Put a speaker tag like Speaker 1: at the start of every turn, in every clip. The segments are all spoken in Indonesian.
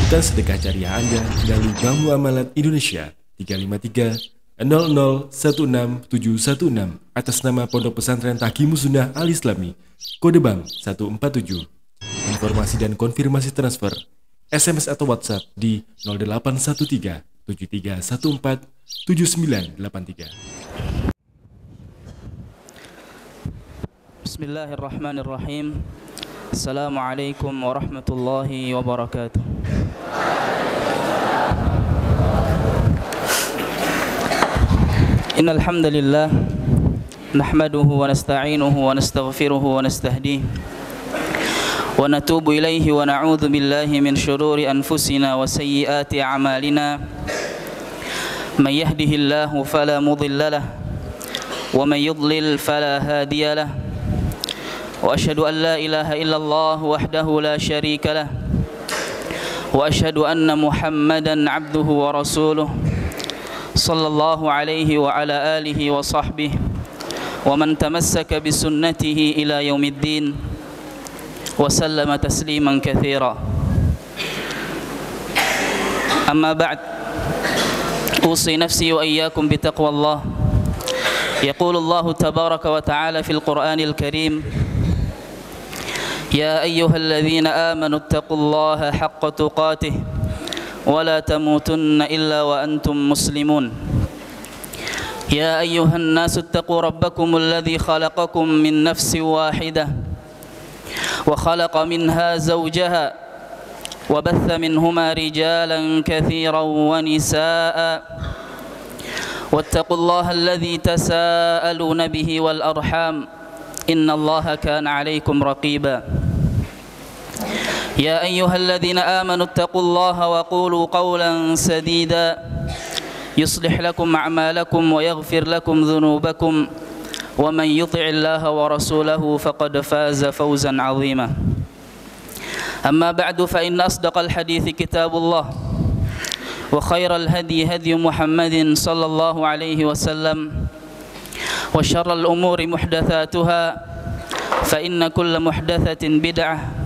Speaker 1: Salurkan sedekah jariah Anda melalui Bank Muamalat Indonesia 353-00167616 atas nama Pondok Pesantren Taqiymus Sunnah Al-Islami, kode bank 147. Informasi dan konfirmasi transfer SMS atau WhatsApp di 0813 7314 7983.
Speaker 2: Bismillahirrahmanirrahim. Assalamualaikum warahmatullahi wabarakatuh. Innal hamdalillah nahmaduhu wa nasta'inuhu wa nastaghfiruhu wa nastahdihi wa natubu ilaihi wa na'udzu billahi min shururi anfusina wa sayyiati a'malina. May yahdihillahu fala mudilla lahu wa may yudlil fala hadiya lahu. وأشهد أن لا إله إلا الله وحده لا شريك له وأشهد أن محمدا عبده ورسوله صلى الله عليه وعلى آله وصحبه ومن تمسك بسنته إلى يوم الدين وسلم تسليما كثيرا. أما بعد، أوصي نفسي وإياكم بتقوى الله. يقول الله تبارك وتعالى في القرآن الكريم: يا أيها الذين آمنوا اتقوا الله حق تقاته ولا تموتن إلا وأنتم مسلمون. يا أيها الناس اتقوا ربكم الذي خلقكم من نفس واحدة وخلق منها زوجها وبث منهما رجالا كثيرا ونساء واتقوا الله الذي تساءلون به والأرحام إن الله كان عليكم رقيبا. يا أيها الذين آمنوا اتقوا الله وقولوا قولا سديدا يصلح لكم أعمالكم ويغفر لكم ذنوبكم ومن يطع الله ورسوله فقد فاز فوزا عظيما. أما بعد، فإن أصدق الحديث كتاب الله وخير الهدي هدي محمد صلى الله عليه وسلم وشر الأمور محدثاتها فإن كل محدثة بدعة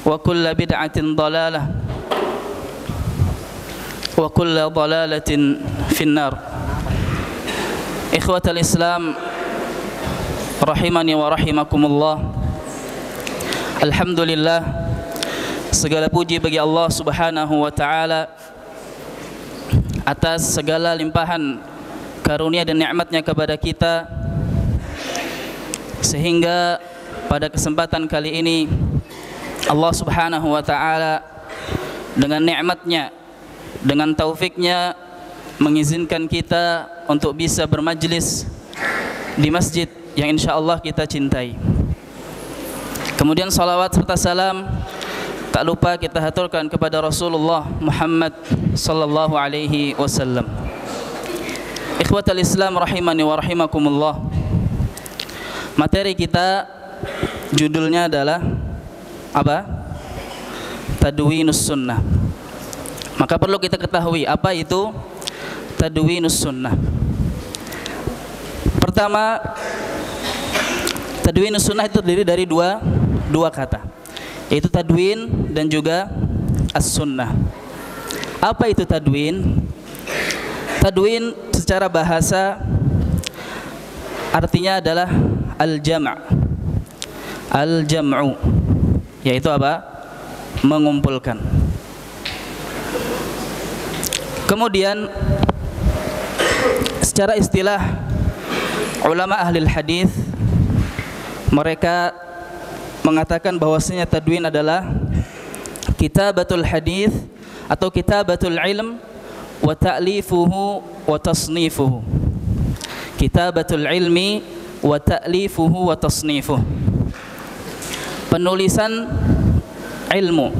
Speaker 2: وكل بدعة ضلالة وكل ضلالة في النار. إخوة الإسلام rahimani wa rahimakumullah. Alhamdulillah, segala puji bagi Allah Subhanahu wa taala atas segala limpahan karunia dan nikmatnya kepada kita, sehingga pada kesempatan kali ini Allah Subhanahu wa ta'ala dengan nikmatnya, dengan taufiknya mengizinkan kita untuk bisa bermajlis di masjid yang insya Allah kita cintai. Kemudian salawat serta salam tak lupa kita haturkan kepada Rasulullah Muhammad sallallahu alaihi wasallam. Ikhwatal Islam rahimani wa rahimakumullah. Materi kita judulnya adalah apa? Tadwinus sunnah. Maka perlu kita ketahui apa itu tadwinus sunnah. Pertama, tadwinus sunnah itu terdiri dari dua kata, yaitu tadwin dan juga as-sunnah. Apa itu tadwin? Tadwin secara bahasa artinya adalah al-jam'u, yaitu apa? Mengumpulkan. Kemudian secara istilah ulama ahli hadis, mereka mengatakan bahwasanya tadwin adalah kitabatul hadis atau kitabatul ilm wa ta'lifuhu wa tasnifuhu. Kitabatul ilmi wa ta'lifuhu wa tasnifuhu. Penulisan ilmu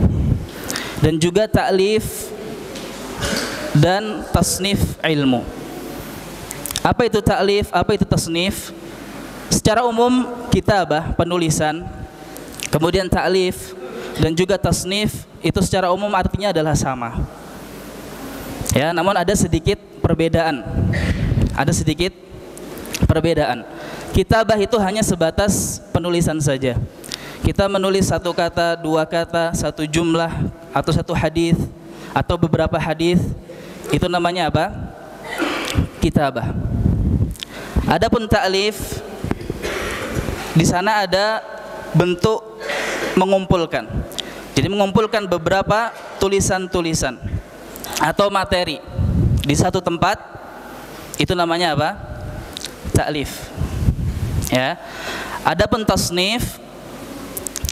Speaker 2: dan juga ta'lif dan tasnif ilmu. Apa itu ta'lif? Apa itu tasnif? Secara umum kitabah, penulisan, kemudian ta'lif dan juga tasnif itu secara umum artinya adalah sama. Ya, namun ada sedikit perbedaan. Ada sedikit perbedaan. Kitabah itu hanya sebatas penulisan saja. Kita menulis satu kata, dua kata, satu jumlah, atau satu hadis, atau beberapa hadis, itu namanya apa? Kitabah. Adapun ta'lif, di sana ada bentuk mengumpulkan. Jadi mengumpulkan beberapa tulisan-tulisan atau materi di satu tempat, itu namanya apa? Ta'lif. Ya. Adapun tasnif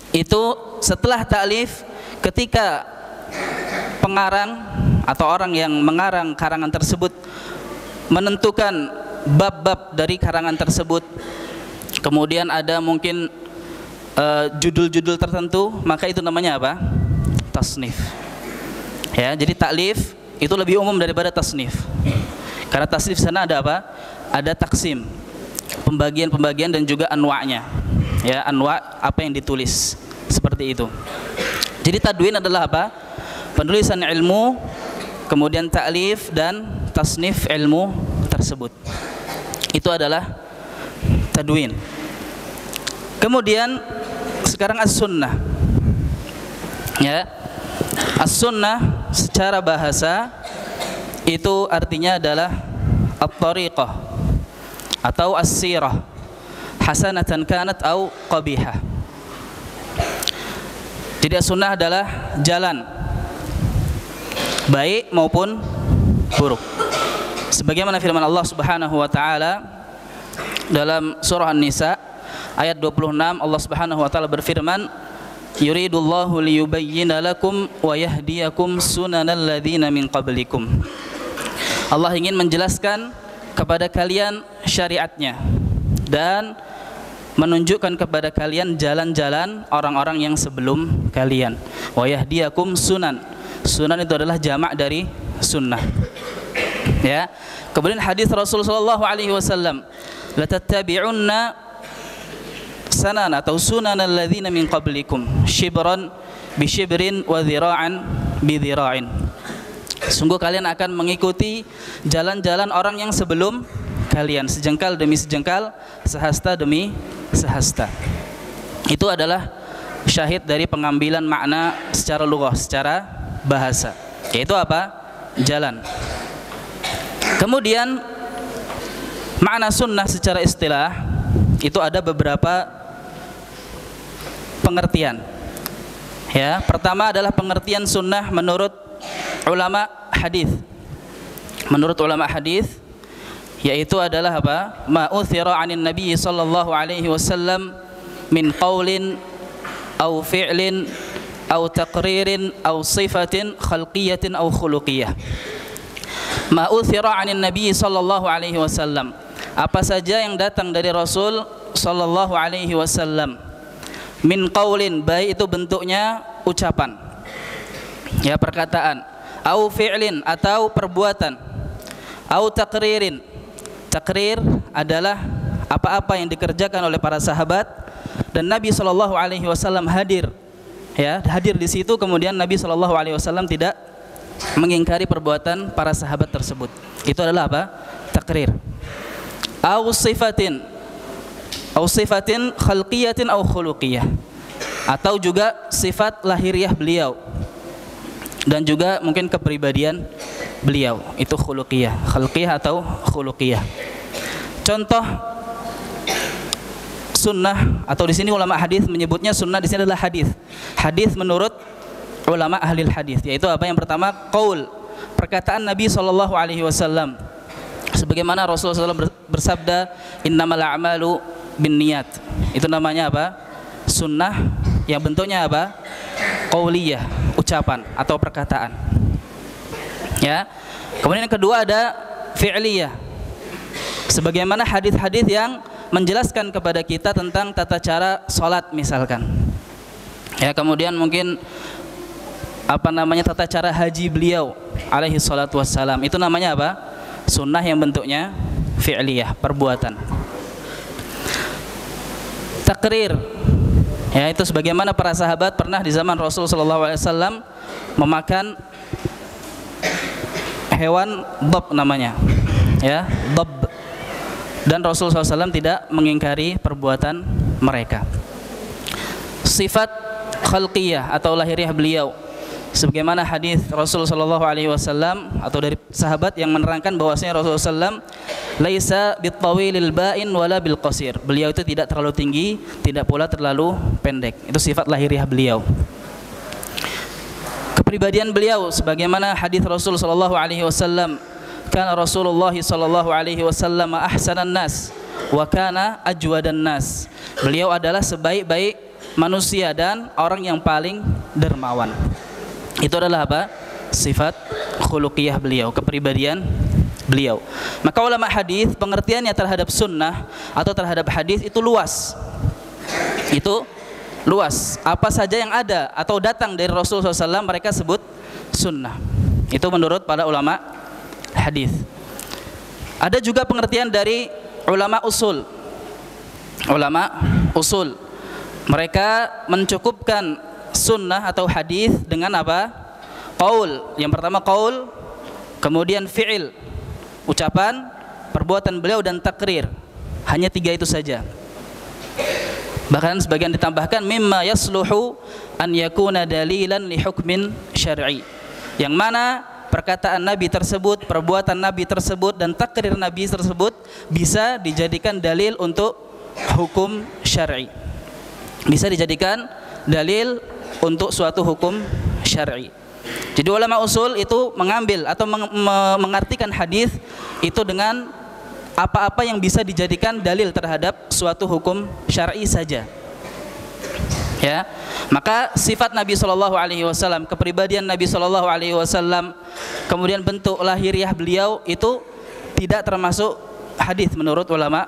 Speaker 2: itu setelah ta'lif, ketika pengarang atau orang yang mengarang karangan tersebut menentukan bab-bab dari karangan tersebut, kemudian ada mungkin judul-judul tertentu, maka itu namanya apa? Tasnif. Ya, jadi ta'lif itu lebih umum daripada tasnif. Karena tasnif sana ada apa? Ada taksim, pembagian-pembagian dan juga anwa'nya. Ya, anwa' apa yang ditulis, seperti itu. Jadi tadwin adalah apa? Penulisan ilmu, kemudian ta'lif dan tasnif ilmu tersebut. Itu adalah tadwin. Kemudian sekarang as-sunnah. Ya. As-sunnah secara bahasa itu artinya adalah at-tariqah atau as-sirah, hasanatan kanat au qabihah. Jadi as-sunnah adalah jalan, baik maupun buruk. Sebagaimana firman Allah Subhanahu wa taala dalam surah An-Nisa ayat 26, Allah Subhanahu wa taala berfirman, yuridullahu liyubayyina lakum wa yahdiyakum sunanal ladzina min qablikum. Allah ingin menjelaskan kepada kalian syariatnya dan menunjukkan kepada kalian jalan-jalan orang-orang yang sebelum kalian. Wa yahdiyakum sunan. Sunan itu adalah jamak dari sunnah. Ya. Kemudian hadis Rasul sallallahu alaihi wasallam, la tattabi'unna sanan atau sunan alladzina min qablikum shibran bi shibrin wa dhira'an bi dhira'in. Sungguh kalian akan mengikuti jalan-jalan orang yang sebelum kalian, sejengkal demi sejengkal, sehasta demi sehasta. Itu adalah syahid dari pengambilan makna secara lughah, secara bahasa, yaitu apa? Jalan. Kemudian makna sunnah secara istilah itu ada beberapa pengertian. Ya, pertama adalah pengertian sunnah menurut ulama hadis. Menurut ulama hadis, yaitu adalah apa? Ma uthira 'anin nabiy sallallahu alaihi wasallam min qaulin aw fi'lin aw taqririn aw sifatin khalqiyatin aw khuluqiyah. Ma uthira 'anin nabiy sallallahu alaihi wasallam, apa saja yang datang dari Rasul sallallahu alaihi wasallam, min qaulin, baik itu bentuknya ucapan, ya, perkataan, au fi'lin atau perbuatan, au taqririn. Takrir adalah apa-apa yang dikerjakan oleh para sahabat dan Nabi sallallahu alaihi wasallam hadir, ya, hadir di situ, kemudian Nabi sallallahu alaihi wasallam tidak mengingkari perbuatan para sahabat tersebut. Itu adalah apa? Takrir. Au sifatin, au sifatin khalqiyatin au khuluqiyah, atau juga sifat lahiriah beliau dan juga mungkin kepribadian beliau, itu khuluqiyah, khalqiyah atau khuluqiyah. Contoh sunnah, atau di sini ulama hadis menyebutnya sunnah, di sini adalah hadis. Hadis menurut ulama ahli hadis, yaitu apa? Yang pertama qaul, perkataan Nabi sallallahu alaihi wasallam, sebagaimana Rasulullah SAW bersabda, innamal a'malu binniyat. Itu namanya apa? Sunnah yang bentuknya apa? Qauliyah, ucapan atau perkataan. Ya. Kemudian yang kedua ada fi'liyah, sebagaimana hadis-hadis yang menjelaskan kepada kita tentang tata cara salat misalkan. Ya, kemudian mungkin apa namanya, tata cara haji beliau alaihi salatu wassalam, itu namanya apa? Sunnah yang bentuknya fi'liyah, perbuatan. Takrir, ya, itu sebagaimana para sahabat pernah di zaman Rasul sallallahu alaihi wasallam memakan hewan dhab namanya, ya, dhab, dan Rasul SAW tidak mengingkari perbuatan mereka. sifat khalqiyah atau lahiriah beliau. Sebagaimana hadis Rasul sallallahu alaihi wasallam atau dari sahabat yang menerangkan bahwasanya Rasulullah sallam laisa bitawilil ba'in wala bil qasir. Beliau itu tidak terlalu tinggi, tidak pula terlalu pendek. Itu sifat lahiriah beliau. Kepribadian beliau sebagaimana hadis Rasul sallallahu alaihi wasallam, kana Rasulullah sallallahu alaihi wasallam ahsanan nas wa kana ajwadan nas. Beliau adalah sebaik-baik manusia dan orang yang paling dermawan. Itu adalah apa? Sifat khuluqiyah beliau, kepribadian beliau. Maka ulama hadis pengertiannya terhadap sunnah atau terhadap hadis itu luas. Itu luas. Apa saja yang ada atau datang dari Rasulullah SAW mereka sebut sunnah. Itu menurut para ulama hadis. Ada juga pengertian dari ulama usul. Ulama usul. Mereka mencukupkan sunnah atau hadis dengan apa? Qaul. Yang pertama qaul, kemudian fi'il, ucapan, perbuatan beliau dan takrir. Hanya 3 itu saja. Bahkan sebagian ditambahkan mimma yasluhu an yakuna dalilan li hukmin syar'i. Yang mana perkataan Nabi tersebut, perbuatan Nabi tersebut dan takrir Nabi tersebut bisa dijadikan dalil untuk hukum syar'i. Bisa dijadikan dalil untuk suatu hukum syar'i. Jadi ulama usul itu mengambil atau mengartikan hadis itu dengan apa-apa yang bisa dijadikan dalil terhadap suatu hukum syar'i saja. Ya. Maka sifat Nabi sallallahu alaihi wasallam, kepribadian Nabi sallallahu alaihi wasallam, kemudian bentuk lahiriah beliau itu tidak termasuk hadis menurut ulama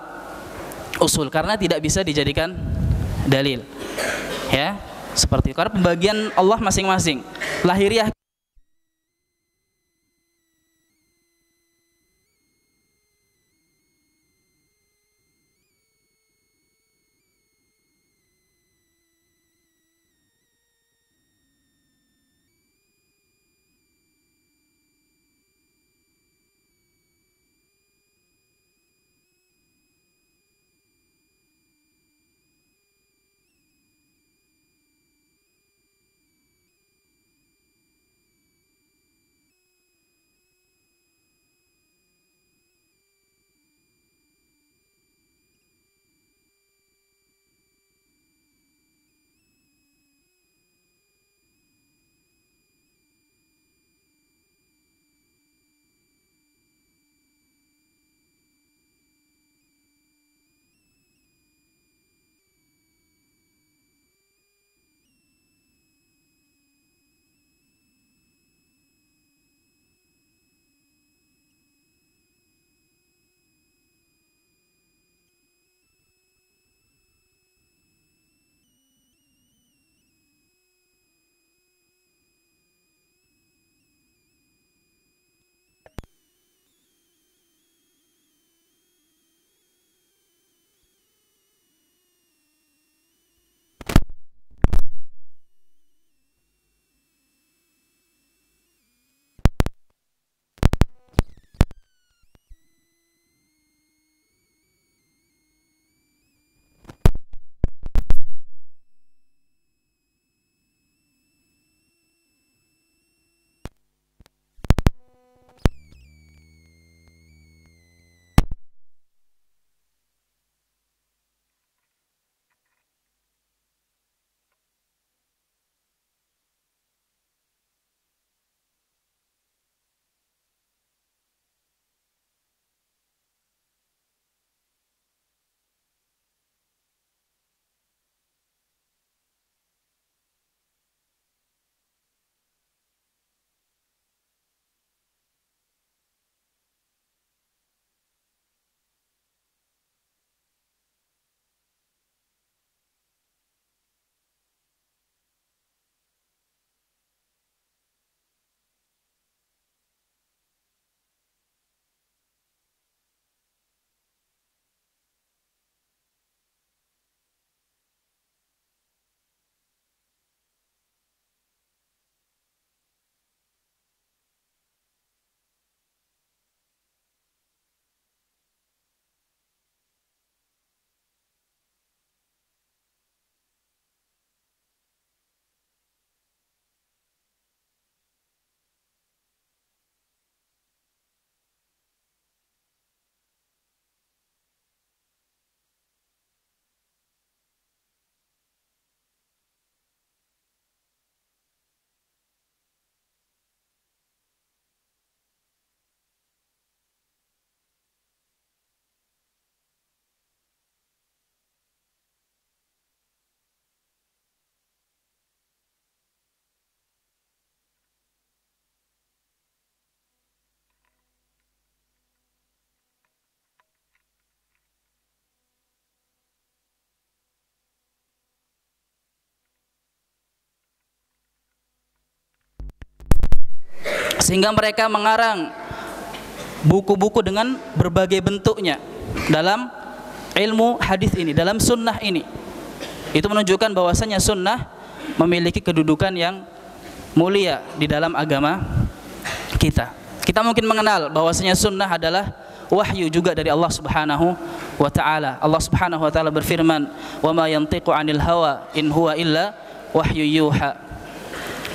Speaker 2: usul karena tidak bisa dijadikan dalil. Ya. Seperti itu. Karena pembagian Allah masing-masing. Lahiriah Sehingga mereka mengarang buku-buku dengan berbagai bentuknya dalam ilmu hadis ini, dalam sunnah ini. Itu menunjukkan bahwasanya sunnah memiliki kedudukan yang mulia di dalam agama kita. Kita mungkin mengenal bahwasanya sunnah adalah wahyu juga dari Allah Subhanahu wa taala. Allah Subhanahu wa taala berfirman, "Wa ma yantiqu 'anil hawa in huwa illa wahyu yuha."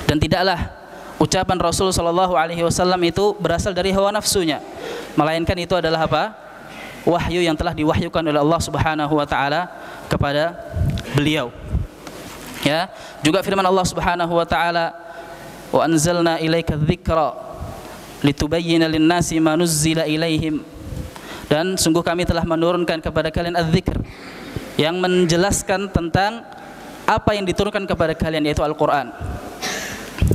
Speaker 2: Dan tidaklah ucapan Rasul sallallahu alaihi wasallam itu berasal dari hawa nafsunya, melainkan itu adalah apa? Wahyu yang telah diwahyukan oleh Allah Subhanahu wa taala kepada beliau. Ya, juga firman Allah Subhanahu wa taala, "Wa anzalna ilaika dzikra litubayyana lin-nasi ma nuzzila ilaihim." Dan sungguh kami telah menurunkan kepada kalian az-zikr yang menjelaskan tentang apa yang diturunkan kepada kalian, yaitu Al-Qur'an.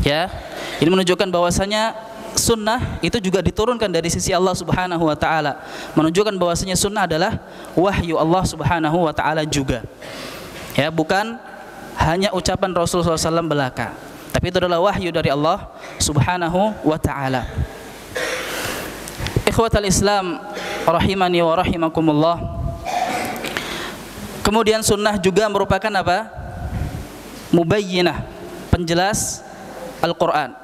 Speaker 2: Ya, ini menunjukkan bahwasanya sunnah itu juga diturunkan dari sisi Allah Subhanahu wa taala, menunjukkan bahwasanya sunnah adalah wahyu Allah Subhanahu wa taala juga. Ya, bukan hanya ucapan Rasulullah SAW belaka, tapi itu adalah wahyu dari Allah Subhanahu wa taala. Ikhwatal Islam rahimani wa rahimakumullah. Kemudian sunnah juga merupakan apa? Mubayyinah, penjelas Al-Qur'an.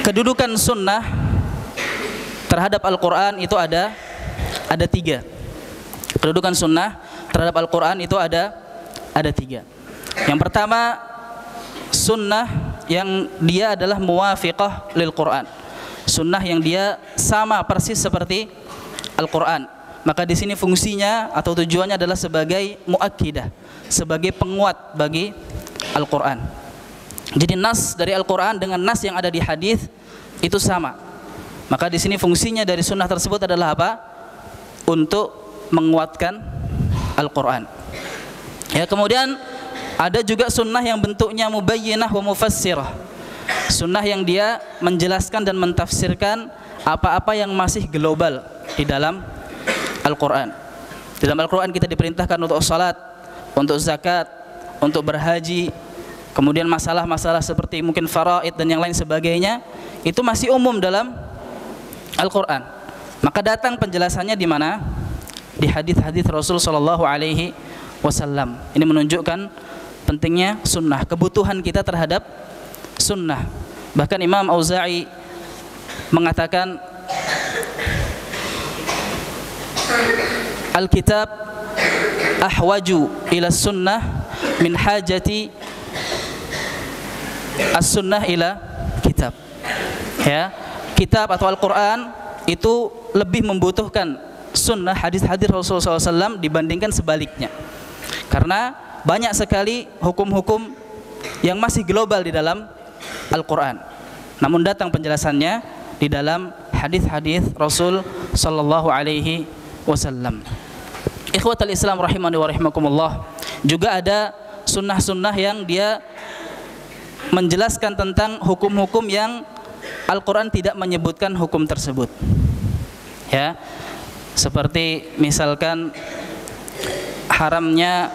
Speaker 2: Kedudukan sunnah terhadap Al-Qur'an itu ada tiga. Kedudukan sunnah terhadap Al-Qur'an itu ada tiga. Yang pertama, sunnah yang dia adalah muwafiqah lil Qur'an. Sunnah yang dia sama persis seperti Al-Qur'an. Maka di sini fungsinya atau tujuannya adalah sebagai muakkidah, sebagai penguat bagi Al-Qur'an. Jadi nas dari Al-Qur'an dengan nas yang ada di hadis itu sama. Maka di sini fungsinya dari sunnah tersebut adalah apa? Untuk menguatkan Al-Qur'an. Ya, kemudian ada juga sunnah yang bentuknya mubayyinah wa mufassirah. Sunnah yang dia menjelaskan dan mentafsirkan apa-apa yang masih global di dalam Al-Qur'an. Di dalam Al-Qur'an kita diperintahkan untuk salat, untuk zakat, untuk berhaji. Kemudian masalah-masalah seperti mungkin faraid dan yang lain sebagainya itu masih umum dalam Al-Qur'an. Maka datang penjelasannya di mana? Di hadis-hadis Rasul sallallahu alaihi wasallam. Ini menunjukkan pentingnya sunnah, kebutuhan kita terhadap sunnah. Bahkan Imam Auza'i mengatakan Al-kitab ahwaju ila sunnah min hajati as-sunnah ila kitab. Ya, kitab atau Al-Qur'an itu lebih membutuhkan sunnah, hadis-hadis Rasulullah SAW dibandingkan sebaliknya. Karena banyak sekali hukum-hukum yang masih global di dalam Al-Qur'an. Namun datang penjelasannya di dalam hadis-hadis Rasul sallallahu alaihi wasallam. Ikhwatal Islam rahimani wa rahimakumullah. Juga ada sunnah-sunnah yang dia menjelaskan tentang hukum-hukum yang Al-Qur'an tidak menyebutkan hukum tersebut. Ya. Seperti misalkan haramnya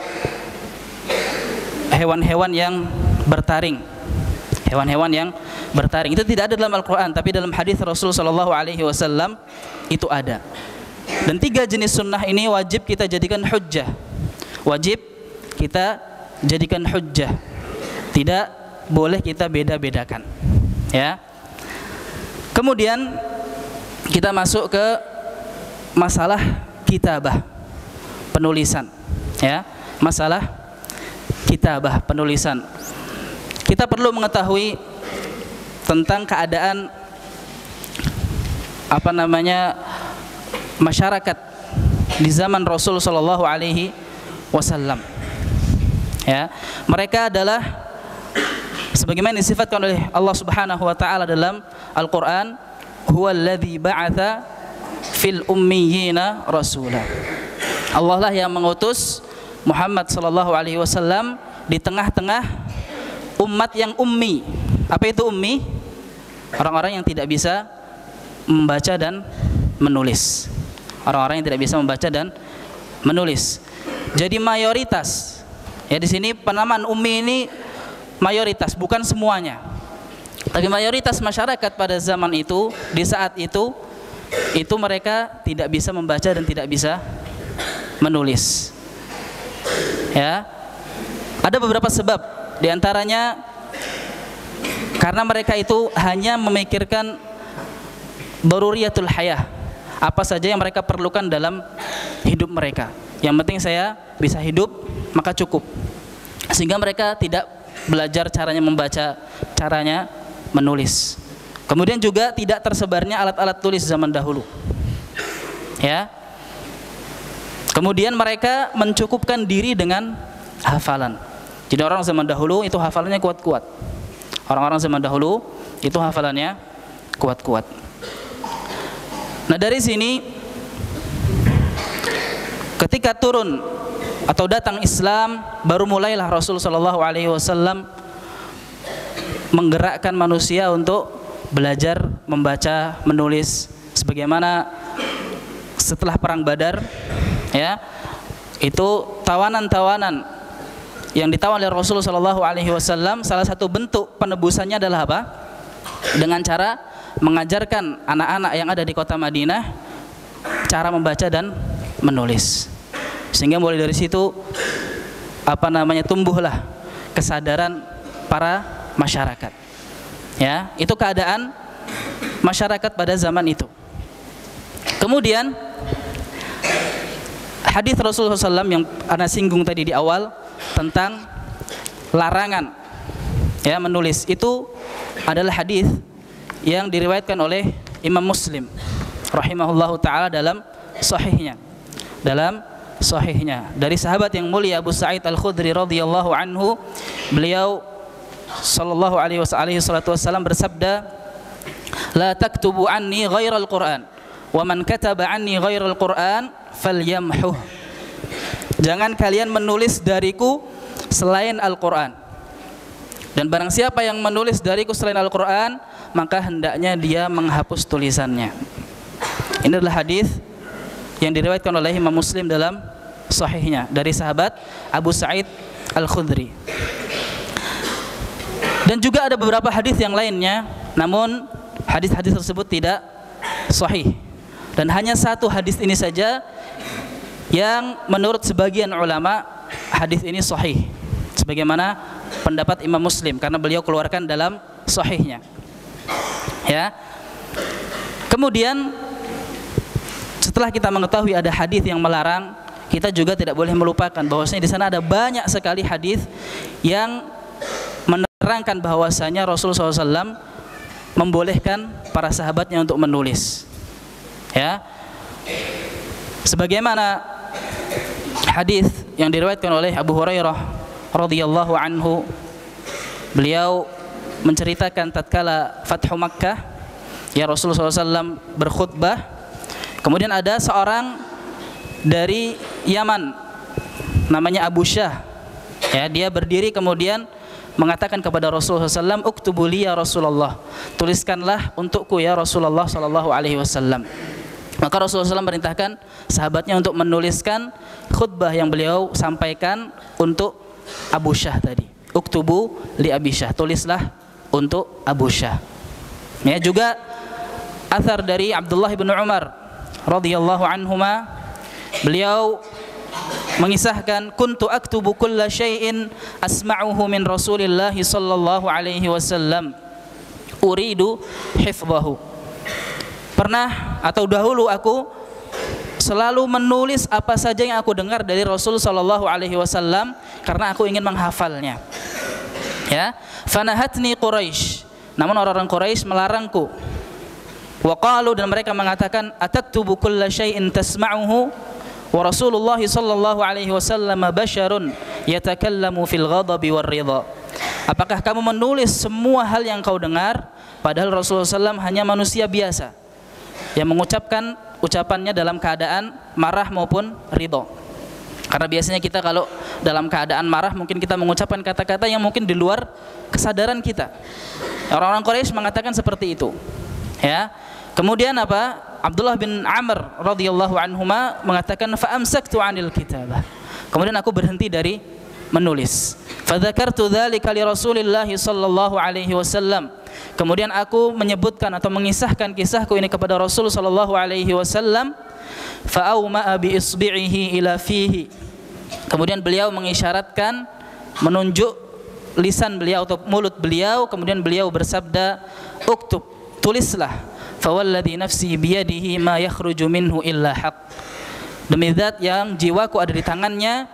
Speaker 2: hewan-hewan yang bertaring. Hewan-hewan yang bertaring itu tidak ada dalam Al-Qur'an, tapi dalam hadis Rasul sallallahu alaihi wasallam itu ada. Dan tiga jenis sunnah ini wajib kita jadikan hujjah. Wajib kita jadikan hujjah. Tidak boleh kita beda-bedakan. Ya. Kemudian kita masuk ke masalah kitabah, penulisan. Ya, masalah kitabah, penulisan. Kita perlu mengetahui tentang keadaan masyarakat di zaman Rasul sallallahu alaihi wasallam. Ya, mereka adalah sebagaimana disifatkan oleh Allah Subhanahu wa taala dalam Al-Qur'an, huwallazi ba'atsa fil ummiyina rasula. Allah lah yang mengutus Muhammad sallallahu alaihi wasallam di tengah-tengah umat yang ummi. Apa itu ummi? Orang-orang yang tidak bisa membaca dan menulis. Orang-orang yang tidak bisa membaca dan menulis. Jadi mayoritas. Ya, di sini penamaan ummi ini mayoritas, bukan semuanya. Tapi mayoritas masyarakat pada zaman itu, di saat itu mereka tidak bisa membaca dan tidak bisa menulis. Ya. Ada beberapa sebab, di antaranya karena mereka itu hanya memikirkan daruriyatul hayah, apa saja yang mereka perlukan dalam hidup mereka. Yang penting saya bisa hidup, maka cukup. Sehingga mereka tidak belajar caranya membaca, caranya menulis. Kemudian juga tidak tersebarnya alat-alat tulis zaman dahulu. Ya. Kemudian mereka mencukupkan diri dengan hafalan. Jadi orang zaman dahulu itu hafalannya kuat-kuat. Orang-orang zaman dahulu itu hafalannya kuat-kuat. Nah, dari sini ketika turun atau datang Islam, baru mulailah Rasul sallallahu alaihi wasallam menggerakkan manusia untuk belajar membaca, menulis, sebagaimana setelah perang Badar, ya, itu tawanan-tawanan yang ditawan oleh Rasul sallallahu alaihi wasallam, salah satu bentuk penebusannya adalah apa? Dengan cara mengajarkan anak-anak yang ada di kota Madinah cara membaca dan menulis. Sehingga mulai dari situ tumbuhlah kesadaran para masyarakat. Ya, itu keadaan masyarakat pada zaman itu. Kemudian hadis Rasulullah SAW yang Anda singgung tadi di awal tentang larangan ya menulis, itu adalah hadis yang diriwayatkan oleh Imam Muslim rahimahullahu taala dalam sahihnya. Dari sahabat yang mulia Abu Sa'id Al-Khudri radhiyallahu anhu, beliau sallallahu alaihi wasallam bersabda, "La taktubu anni ghairal Qur'an, wa man kataba anni ghairal Qur'an falyamhuh." Jangan kalian menulis dariku selain Al-Qur'an. Dan barang siapa yang menulis dariku selain Al-Qur'an, maka hendaknya dia menghapus tulisannya. Ini adalah hadis yang diriwayatkan oleh Imam Muslim dalam sahihnya dari sahabat Abu Sa'id Al-Khudri. Dan juga ada beberapa hadis yang lainnya, namun hadis-hadis tersebut tidak sahih. Dan hanya satu hadis ini saja yang menurut sebagian ulama hadis ini sahih, sebagaimana pendapat Imam Muslim, karena beliau keluarkan dalam sahihnya. Ya. Kemudian setelah kita mengetahui ada hadis yang melarang, kita juga tidak boleh melupakan bahwasanya di sana ada banyak sekali hadis yang menerangkan bahwasanya Rasulullah SAW membolehkan para sahabatnya untuk menulis. Ya, sebagaimana hadis yang diriwayatkan oleh Abu Hurairah radhiyallahu anhu, beliau menceritakan tatkala Fathu Makkah, ya Rasulullah SAW berkhutbah. Kemudian ada seorang dari Yaman namanya Abu Syah, ya, dia berdiri kemudian mengatakan kepada Rasulullah SAW, "Uktubu li ya Rasulullah, tuliskanlah untukku ya Rasulullah sallallahu alaihi wasallam." Maka Rasulullah SAW merintahkan sahabatnya untuk menuliskan khutbah yang beliau sampaikan untuk Abu Syah tadi. Uktubu li Abi Syah, tulislah untuk Abu Syah. Ya, juga athar dari Abdullah bin Umar radhiyallahu anhuma, beliau mengisahkan, "Kuntu aktubu kulla syai'in asma'uhu min Rasulillah sallallahu alaihi wasallam uridu hifdhahu." Pernah atau dahulu aku selalu menulis apa saja yang aku dengar dari Rasul sallallahu alaihi wasallam karena aku ingin menghafalnya. Ya, fanahatni Quraisy. Namun orang-orang Quraisy melarangku. Wa qalu, dan mereka mengatakan, "Ataktubu kulla syai'in tasma'uhu wa Rasulullah sallallahu alaihi wasallam basyarun yatakallamu fil ghadabi war ridha." Apakah kamu menulis semua hal yang kau dengar, padahal Rasulullah SAW hanya manusia biasa yang mengucapkan ucapannya dalam keadaan marah maupun ridha. Karena biasanya kita kalau dalam keadaan marah mungkin kita mengucapkan kata-kata yang mungkin di luar kesadaran kita. Orang-orang Quraisy mengatakan seperti itu. Ya. Kemudian apa? Abdullah bin Amr radhiyallahu anhuma mengatakan, "Fa amsaktu 'anil kitabah." Kemudian aku berhenti dari menulis. Fadzakartu dzalika li Rasulillah sallallahu alaihi wasallam. Kemudian aku menyebutkan atau mengisahkan kisahku ini kepada Rasul sallallahu alaihi wasallam. Fa'awma'a bi isbi'ihi ila fihi. Kemudian beliau mengisyaratkan, menunjuk lisan beliau atau mulut beliau, kemudian beliau bersabda, "Uktub, tulislah. Fawalladhi nafsi biyadihi ma yakhruju minhu illa haq." Demi zat yang jiwaku ada di tangannya,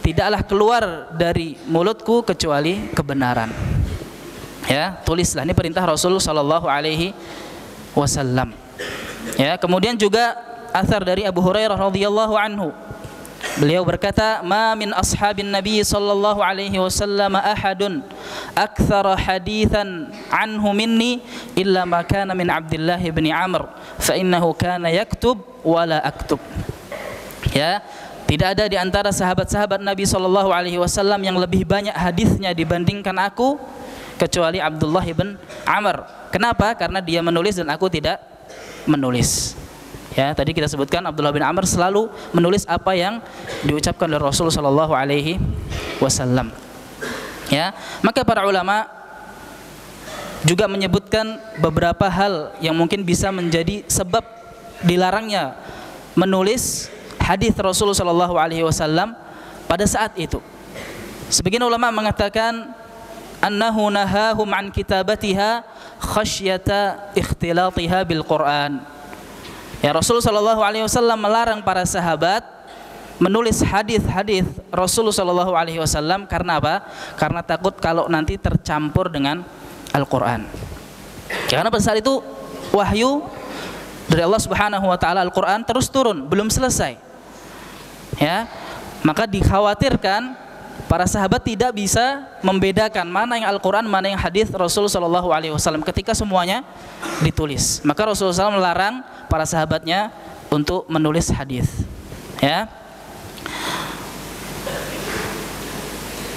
Speaker 2: tidaklah keluar dari mulutku kecuali kebenaran. Ya, tulislah. Ini perintah Rasul sallallahu alaihi wasallam. Ya, kemudian juga athar dari Abu Hurairah radhiyallahu anhu. Beliau berkata, "Ma min ashabin Nabi sallallahu alaihi wasallam ahadun aktsara haditsan anhu minni illa ma kana min Abdullah bin Amr, fa innahu kana yaktub wa la aktub." Ya, tidak ada di antara sahabat-sahabat Nabi sallallahu alaihi wasallam yang lebih banyak hadisnya dibandingkan aku kecuali Abdullah bin Amr. Kenapa? Karena dia menulis dan aku tidak menulis. Ya, tadi kita sebutkan Abdullah bin Amr selalu menulis apa yang diucapkan oleh Rasul sallallahu alaihi wasallam. Ya, maka para ulama juga menyebutkan beberapa hal yang mungkin bisa menjadi sebab dilarangnya menulis hadis Rasul sallallahu alaihi wasallam pada saat itu. Sebagian ulama mengatakan annahu nahahum an kitabatiha khasyata ikhtilatiha bil Quran. Ya, Rasul sallallahu alaihi wasallam melarang para sahabat menulis hadis-hadis Rasul sallallahu alaihi wasallam karena apa? Karena takut kalau nanti tercampur dengan Al-Qur'an. Karena pada saat itu wahyu dari Allah Subhanahu wa taala, Al-Qur'an terus turun, belum selesai. Ya, maka dikhawatirkan para sahabat tidak bisa membedakan mana yang Al-Quran, mana yang hadis Rasul sallallahu alaihi wasallam ketika semuanya ditulis. Maka Rasulullah SAW melarang para sahabatnya untuk menulis hadis. Ya.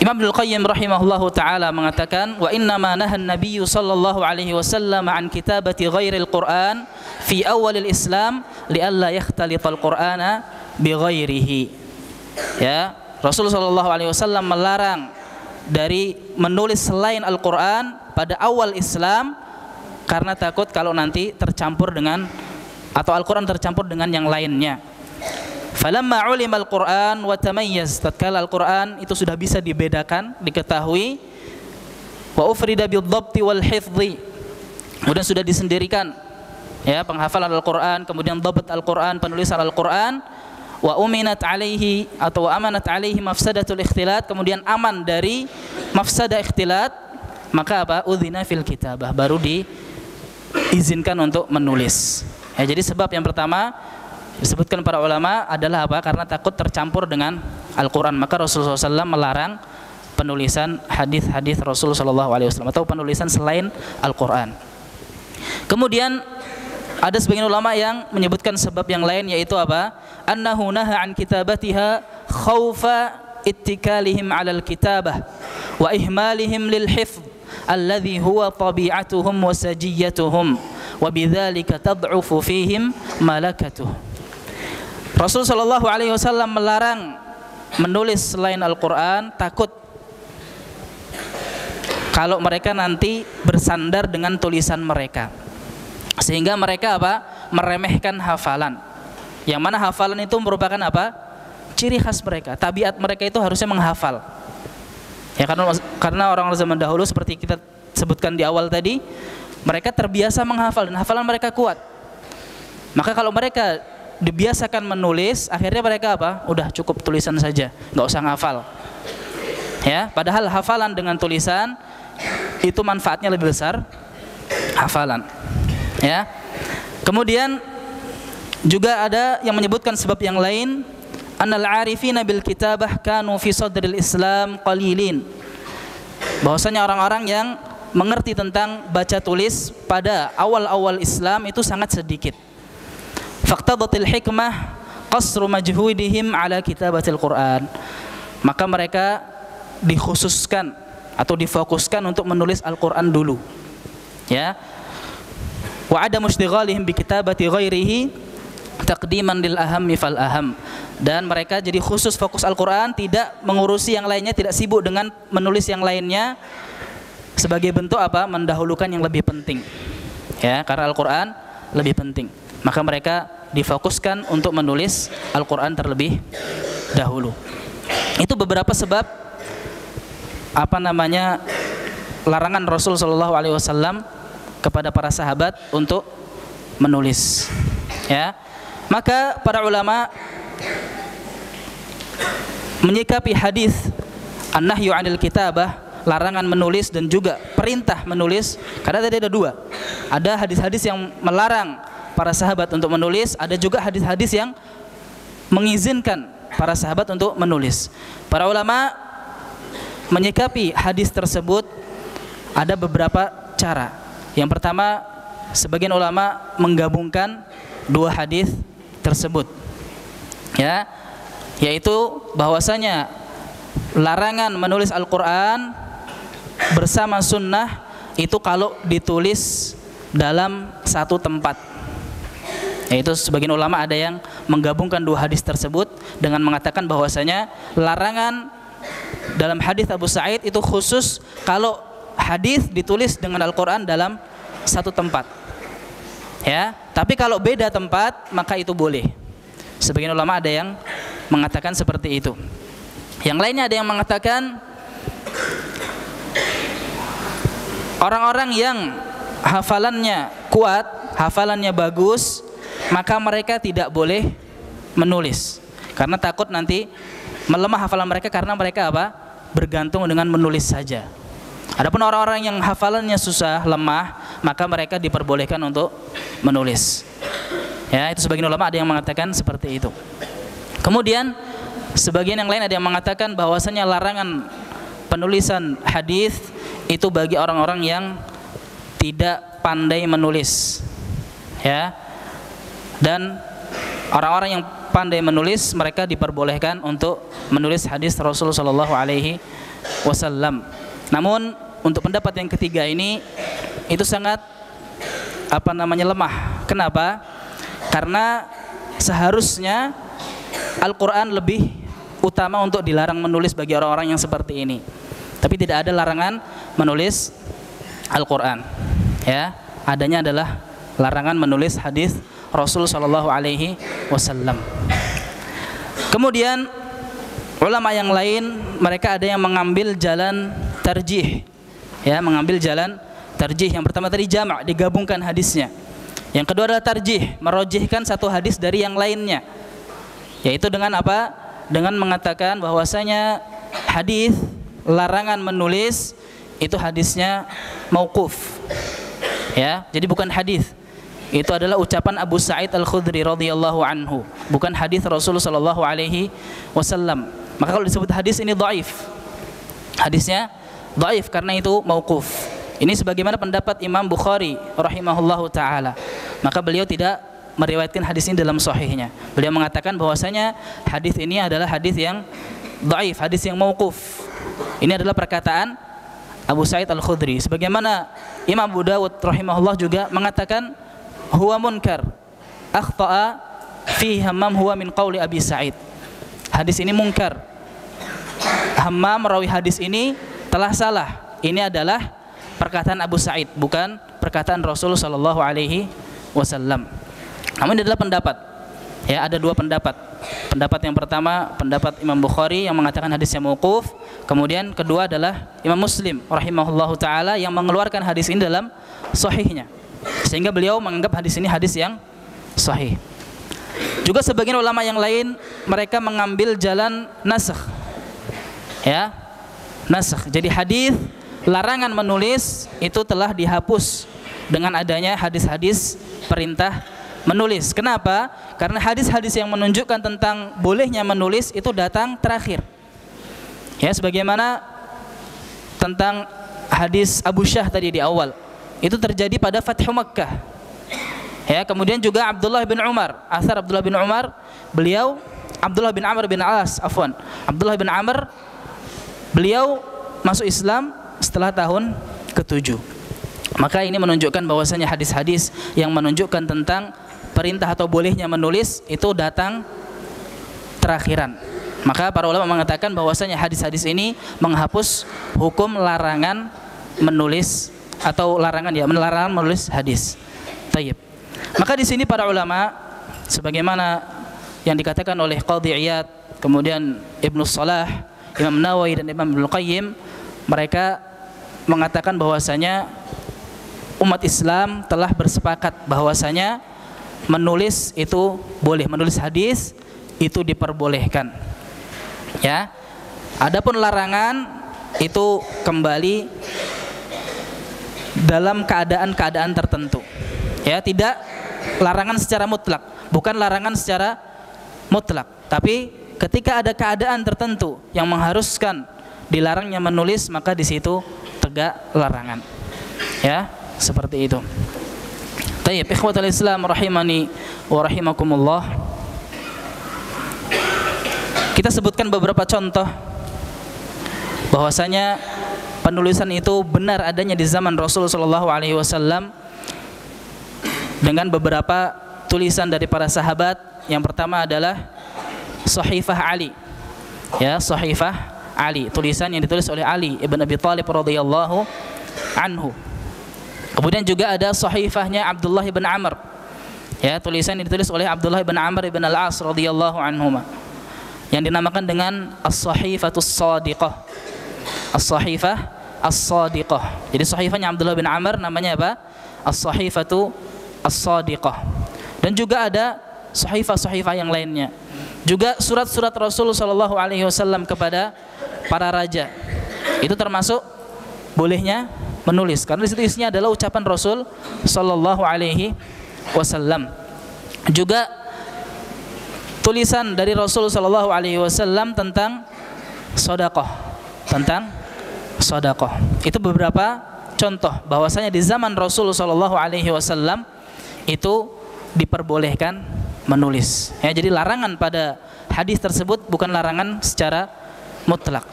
Speaker 2: Imam Ibnu Qayyim rahimahullahu taala mengatakan, "Wa inna ma nahan Nabiy sallallahu alaihi wasallam an kitabati ghairil Qur'an fi awalil Islam li'alla yakhtalital Qur'ana bi ghairihi." Ya, Rasulullah sallallahu alaihi wasallam melarang dari menulis selain Al-Qur'an pada awal Islam karena takut kalau nanti tercampur dengan atau Al-Qur'an tercampur dengan yang lainnya. Falamma ulima Al-Qur'an wa tamayyaz, tatkala Al-Qur'an itu sudah bisa dibedakan, diketahui, wa ufrida bidhabti wal hifdhi, kemudian sudah disendirikan ya penghafalan Al-Qur'an, kemudian dhabt Al-Qur'an, penulisan Al-Qur'an, wa uminat alaihi atau amanat alaihi mafsadatul ikhtilat, kemudian aman dari mafsadah ikhtilat, maka apa? Udzina fil kitabah, baru diizinkan untuk menulis. Ya, jadi sebab yang pertama disebutkan para ulama adalah apa? Karena takut tercampur dengan Al-Qur'an, maka Rasulullah SAW melarang penulisan hadis-hadis Rasulullah SAW atau penulisan selain Al-Qur'an. Kemudian ada sebagian ulama yang menyebutkan sebab yang lain, yaitu apa? Annahu naha an kitabatiha khaufa ittikalihim 'alal kitabah wa ihmalihim lil hifdh alladhi huwa tabi'atuhum wa sajiyatuhum wa bidzalika tad'ufu fihim malakatuh. Rasul sallallahu alaihi wasallam melarang menulis selain Al-Qur'an, takut kalau mereka nanti bersandar dengan tulisan mereka, sehingga mereka apa? Meremehkan hafalan. Yang mana hafalan itu merupakan apa? Ciri khas mereka. Tabiat mereka itu harusnya menghafal. Ya, karena orang zaman dahulu seperti kita sebutkan di awal tadi, mereka terbiasa menghafal dan hafalan mereka kuat. Maka kalau mereka dibiasakan menulis, akhirnya mereka apa? Udah cukup tulisan saja, nggak usah ngafal. Ya, padahal hafalan dengan tulisan itu manfaatnya lebih besar hafalan. Ya. Kemudian juga ada yang menyebutkan sebab yang lain, annal arifina bil kitabah kanu fi sadril Islam qalilin. Bahwasanya orang-orang yang mengerti tentang baca tulis pada awal-awal Islam itu sangat sedikit. Faqtadatil hikmah qasru majhudihim ala kitabatil Quran. Maka mereka dikhususkan atau difokuskan untuk menulis Al-Qur'an dulu. Ya. Wa ada mustighalihim bi kitabati ghairihi taqdiman lil ahammi fal aham. dan mereka jadi khusus fokus Al-Quran, tidak mengurusi yang lainnya, tidak sibuk dengan menulis yang lainnya, sebagai bentuk apa? Mendahulukan yang lebih penting. Ya, karena Al-Quran lebih penting. Maka mereka difokuskan untuk menulis Al-Quran terlebih dahulu. Itu beberapa sebab larangan Rasul sallallahu alaihi wasallam kepada para sahabat untuk menulis. Ya. Maka para ulama menyikapi hadis an-nahyu 'anil kitabah, larangan menulis dan juga perintah menulis, karena tadi ada dua. Ada hadis-hadis yang melarang para sahabat untuk menulis, ada juga hadis-hadis yang mengizinkan para sahabat untuk menulis. Para ulama menyikapi hadis tersebut ada beberapa cara. Yang pertama, sebagian ulama menggabungkan dua hadis tersebut, ya, yaitu bahwasanya larangan menulis Al-Quran bersama sunnah itu kalau ditulis dalam satu tempat. Yaitu sebagian ulama ada yang menggabungkan dua hadis tersebut dengan mengatakan bahwasanya larangan dalam hadis Abu Sa'id itu khusus kalau hadis ditulis dengan Al-Quran dalam satu tempat. Ya, tapi kalau beda tempat maka itu boleh. Sebagian ulama ada yang mengatakan seperti itu. Yang lainnya ada yang mengatakan orang-orang yang hafalannya kuat, hafalannya bagus, maka mereka tidak boleh menulis, karena takut nanti melemah hafalan mereka, karena mereka apa? Bergantung dengan menulis saja. Adapun orang-orang yang hafalannya susah, lemah, maka mereka diperbolehkan untuk menulis. Ya, itu sebagian ulama ada yang mengatakan seperti itu. Kemudian sebagian yang lain ada yang mengatakan bahwasanya larangan penulisan hadis itu bagi orang-orang yang tidak pandai menulis. Ya. Dan orang-orang yang pandai menulis mereka diperbolehkan untuk menulis hadis Rasulullah sallallahu alaihi wasallam. Namun untuk pendapat yang ketiga ini itu sangat lemah. Kenapa? Karena seharusnya Al-Quran lebih utama untuk dilarang menulis bagi orang-orang yang seperti ini. Tapi tidak ada larangan menulis Al-Quran. Ya, adanya adalah larangan menulis hadis Rasul sallallahu alaihi wasallam. Kemudian ulama yang lain mereka ada yang mengambil jalan tarjih. Ya, mengambil jalan tarjih. Yang pertama tadi jama', digabungkan hadisnya. Yang kedua adalah tarjih, merojihkan satu hadis dari yang lainnya. Yaitu dengan apa? Dengan mengatakan bahwasanya hadis larangan menulis itu hadisnya mauquf. Ya, jadi bukan hadis. Itu adalah ucapan Abu Sa'id Al-Khudri radhiyallahu anhu, bukan hadis Rasulullah sallallahu alaihi wasallam. Maka kalau disebut hadis ini dhaif. Hadisnya dhaif karena itu mauquf. Ini sebagaimana pendapat Imam Bukhari rahimahullahu taala. Maka beliau tidak meriwayatkan hadis ini dalam sahihnya. Beliau mengatakan bahwasanya hadis ini adalah hadis yang dhaif, hadis yang mauquf. Ini adalah perkataan Abu Sa'id Al-Khudri. Sebagaimana Imam Abu Dawud rahimahullah juga mengatakan huwa munkar akhta'a fi Hammam huwa min qauli Abi Sa'id. Hadis ini munkar. Hammam rawi hadis ini telah salah. Ini adalah perkataan Abu Sa'id, bukan perkataan Rasul sallallahu alaihi wasallam. Namun ini adalah pendapat. Ya, ada dua pendapat. Pendapat yang pertama pendapat Imam Bukhari yang mengatakan hadisnya mauquf. Kemudian kedua adalah Imam Muslim rahimahullahu taala yang mengeluarkan hadis ini dalam sahihnya. Sehingga beliau menganggap hadis ini hadis yang sahih. Juga sebagian ulama yang lain mereka mengambil jalan nasakh. Ya, nasakh. Jadi hadis larangan menulis itu telah dihapus dengan adanya hadis-hadis perintah menulis. Kenapa? Karena hadis-hadis yang menunjukkan tentang bolehnya menulis itu datang terakhir. Ya, sebagaimana tentang hadis Abu Syah tadi di awal. Itu terjadi pada Fathu Makkah. Ya, kemudian juga Abdullah bin Umar, asar Abdullah bin Umar, beliau Abdullah bin Amr bin As, Abdullah bin Amr, beliau masuk Islam setelah tahun ke-7. Maka ini menunjukkan bahwasanya hadis-hadis yang menunjukkan tentang perintah atau bolehnya menulis itu datang keterakhiran. Maka para ulama mengatakan bahwasanya hadis-hadis ini menghapus hukum larangan menulis atau larangan menulis hadis. Tayyib. Maka di sini para ulama sebagaimana yang dikatakan oleh Qadhi Iyad, kemudian Ibnu Salah, Imam Nawawi dan Imam Ibnu Qayyim, mereka mengatakan bahwasanya umat Islam telah bersepakat bahwasanya menulis itu boleh, menulis hadis itu diperbolehkan. Ya. Adapun larangan itu kembali dalam keadaan-keadaan tertentu. Ya, tidak larangan secara mutlak, bukan larangan secara mutlak, tapi ketika ada keadaan tertentu yang mengharuskan dilarangnya menulis, maka di situ tegak larangan. Ya, seperti itu. Tayyib, ikhwatul Islam rahimani wa rahimakumullah. Kita sebutkan beberapa contoh bahwasanya penulisan itu benar adanya di zaman Rasulullah SAW dengan beberapa tulisan dari para sahabat. Yang pertama adalah Sahifah Ali. Ya, Sahifah Ali, tulisan yang ditulis oleh Ali ibn Abi Thalib radhiyallahu anhu. Kemudian juga ada Sahifahnya Abdullah ibn Amr. Ya, tulisan yang ditulis oleh Abdullah ibn Amr ibn Al-As radhiyallahu anhuma, yang dinamakan dengan As-Sahifatus Shadiqah. As-Sahifah As-Shadiqah. Jadi sahifahnya Abdullah bin Amr namanya apa? As-Sahifatu As-Shadiqah. Dan juga ada sahifah-sahifah yang lainnya. Juga surat-surat Rasulullah SAW kepada para raja. Itu termasuk bolehnya menulis, karena di situ isinya adalah ucapan Rasul SAW. Juga tulisan dari Rasul SAW tentang sedekah, itu beberapa contoh bahwasanya di zaman Rasul SAW itu diperbolehkan menulis. Ya, jadi larangan pada hadis tersebut bukan larangan secara mutlak.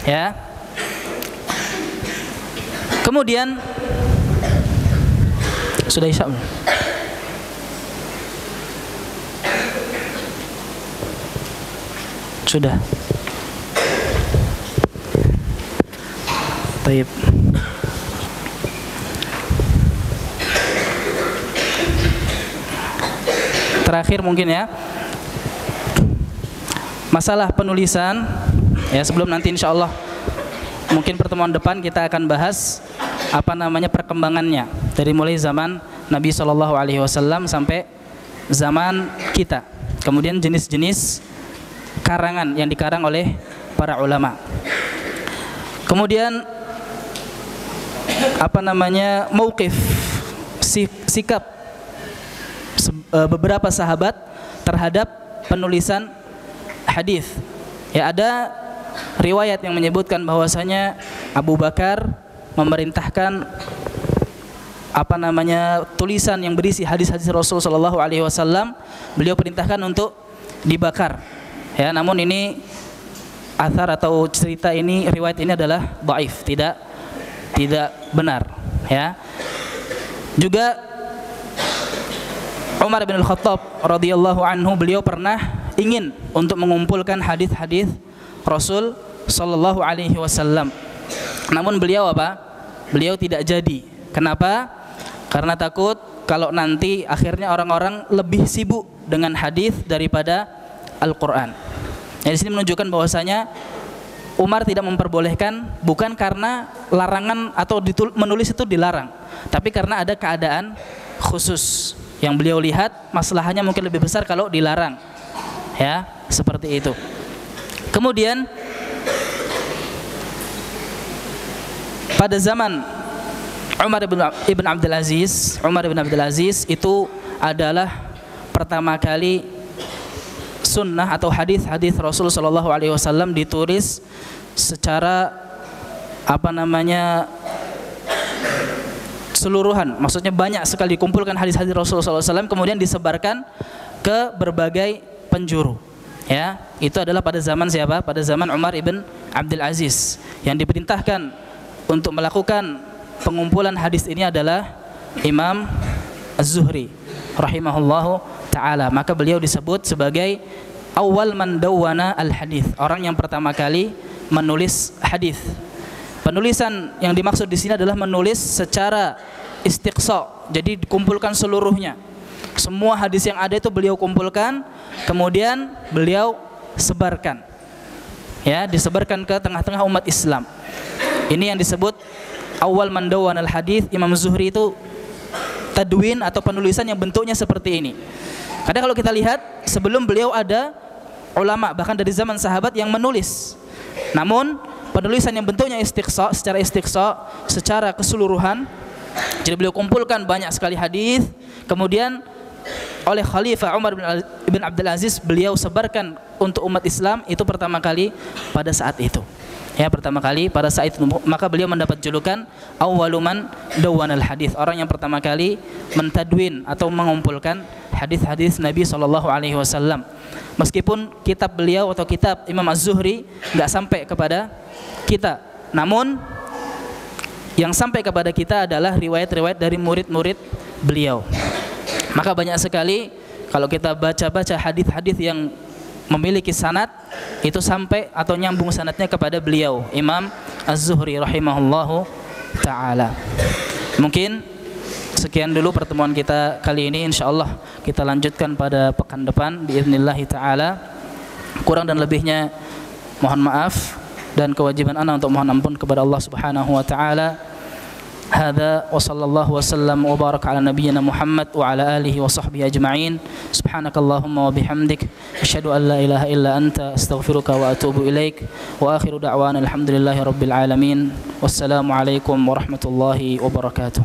Speaker 2: Ya. Kemudian sudah isya belum? Sudah. Baik. Terakhir mungkin ya, masalah penulisan ya, sebelum nanti insya Allah mungkin pertemuan depan kita akan bahas perkembangannya dari mulai zaman Nabi SAW sampai zaman kita. Kemudian jenis-jenis karangan yang dikarang oleh para ulama. Kemudian mauqif, sikap beberapa sahabat terhadap penulisan hadis. Ya, ada riwayat yang menyebutkan bahwasanya Abu Bakar memerintahkan tulisan yang berisi hadis-hadis Rasulullah SAW, beliau perintahkan untuk dibakar. Ya, namun ini athar atau cerita ini, riwayat ini adalah dhaif, tidak benar. Ya. Juga Umar bin Al-Khattab radhiyallahu anhu, beliau pernah ingin untuk mengumpulkan hadis-hadis Rasul sallallahu alaihi wasallam. Namun beliau Beliau tidak jadi. Kenapa? Karena takut kalau nanti akhirnya orang-orang lebih sibuk dengan hadis daripada Al-Qur'an. Ya, di sini menunjukkan bahwasanya Umar tidak memperbolehkan bukan karena larangan atau menulis itu dilarang, tapi karena ada keadaan khusus yang beliau lihat masalahnya mungkin lebih besar kalau dilarang. Ya, seperti itu. Kemudian pada zaman Umar ibn Abdul Aziz itu adalah pertama kali sunnah atau hadis-hadis Rasulullah SAW ditulis secara keseluruhan, maksudnya banyak sekali dikumpulkan hadis-hadis Rasulullah SAW kemudian disebarkan ke berbagai penjuru. Ya, itu adalah pada zaman siapa? Pada zaman Umar ibn Abdul Aziz. Yang diperintahkan untuk melakukan pengumpulan hadis ini adalah Imam Az-Zuhri rahimahullahu ta'ala. Maka beliau disebut sebagai awal man dawwana al-hadits, orang yang pertama kali menulis hadis. Penulisan yang dimaksud di sini adalah menulis secara istiqsa, jadi dikumpulkan seluruhnya. Semua hadis yang ada itu beliau kumpulkan, kemudian beliau sebarkan. Ya, disebarkan ke tengah-tengah umat Islam. Ini yang disebut awal man dawwana al-hadits. Imam Zuhri itu tadwin atau penulisan yang bentuknya seperti ini. Karena kalau kita lihat sebelum beliau ada ulama bahkan dari zaman sahabat yang menulis. Namun penulisan yang bentuknya istiqsa, secara keseluruhan. Jadi beliau kumpulkan banyak sekali hadis, kemudian oleh Khalifah Umar bin Abdul Aziz beliau sebarkan untuk umat Islam itu pertama kali pada saat itu. Ya, pertama kali pada saat itu, maka beliau mendapat julukan awwaluman dawwanal hadis, orang yang pertama kali mentadwin atau mengumpulkan hadis-hadis Nabi SAW. Meskipun kitab beliau atau kitab Imam Az-Zuhri nggak sampai kepada kita, namun yang sampai kepada kita adalah riwayat-riwayat dari murid-murid beliau. Maka banyak sekali kalau kita baca-baca hadis-hadis yang memiliki sanad itu sampai atau nyambung sanadnya kepada beliau Imam Az-Zuhri rahimahullahu taala. Mungkin sekian dulu pertemuan kita kali ini, insyaallah kita lanjutkan pada pekan depan biidznillah taala. Kurang dan lebihnya mohon maaf dan kewajiban ana untuk mohon ampun kepada Allah Subhanahu wa taala. Hadza wa sallallahu wasallam wa baraka ala nabiyyina Muhammad wa ala alihi wa sahbihi ajma'in. Subhanakallahumma wa bihamdik asyhadu an la ilaha illa anta astaghfiruka wa atubu ilaik. Wa akhiru da'wana alhamdulillahi rabbil alamin. Wassalamu alaikum warahmatullahi wabarakatuh.